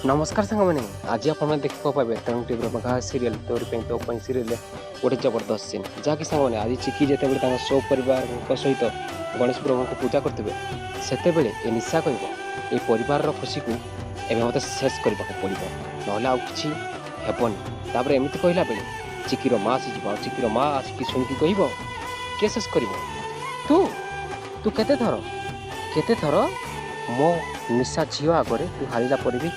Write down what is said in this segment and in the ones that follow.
नमस्कार सांग मैंने आज आप देखा पाए तेणु टीवी मेघा सीरियल तोरी तो सीरियल गोटे जबरदस्त सीन जहाँकि सांग मैंने आज चिकी जिते सो परिवार सहित गणेश प्रभु को पूजा करेंगे से ये निशा कह परिवार खुशी को एवं मत शेष करने को पड़ो ना कि हेबनी एमती कहला बेले चिकीर माँ आसीज चिकीर माँ आसिक शुणिकी कह किए शेष कर तू तू केते थर मो निशा झील आगे तू हारिला पर भी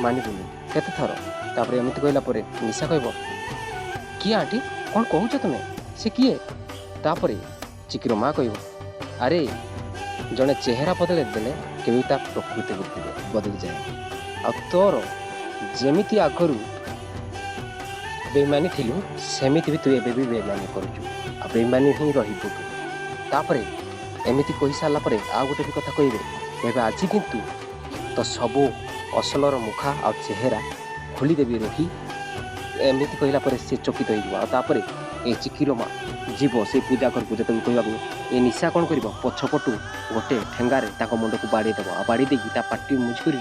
मानबुनि केते थर एमती कहला निशा कह किए आंटी कौन कहूच तुम्हें से किए तापर चिकीर माँ कह अरे जड़े चेहरा बदल देले के प्रकृति बदली जाए आ तोर जमीती आगरू बेईमानी थिलु सेमिति भी तू एबे भी बेईमानी करूचु आ बेईमानी ही रहिबु तापर एमिति कहि सारला परे आ गोटे भी कथा कहबे एबे आज किंतु तो सबो असलर मुखा आ चेहरा खोलीदेवी रही एमती कहला से चकित हो ये चिकीर माँ जीव से पूजा घर को जो कहवा ये निशा कौन कर पछपटू गोटे ठेंगारे मुंड को बाड़ी देव आ बाड़ी देकी पार्टी मुझ कर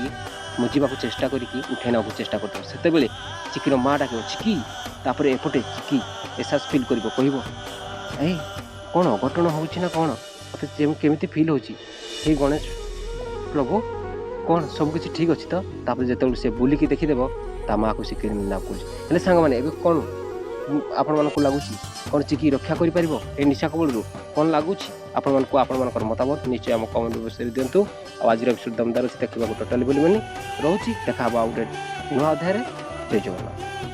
मुझा चेष्टा करके उठेना चेष्टा कर चिकीर माँ डाक चिकी तापर एपटे चिकी एहसास फिल कर कह कौन अघटन होना कौन मत केमी फिल हो गणेश प्रभु कौन सबकि ठीक अच्छी तो जो से बुलिकी देखीदेव ता माँ को सिक्योर ना कहे सांग मैंने कौन आपण मानक लगुच कौन चिकी रक्षा कर निशा कबल कौन लगुच आपण मतामत निश्चय आम कमेंट बक्स में दिंतु आज दमदार अच्छी देखा टोटाली बोलनी रोचे देखा गोटे नुआ अध्याय जय जगन्नाथ।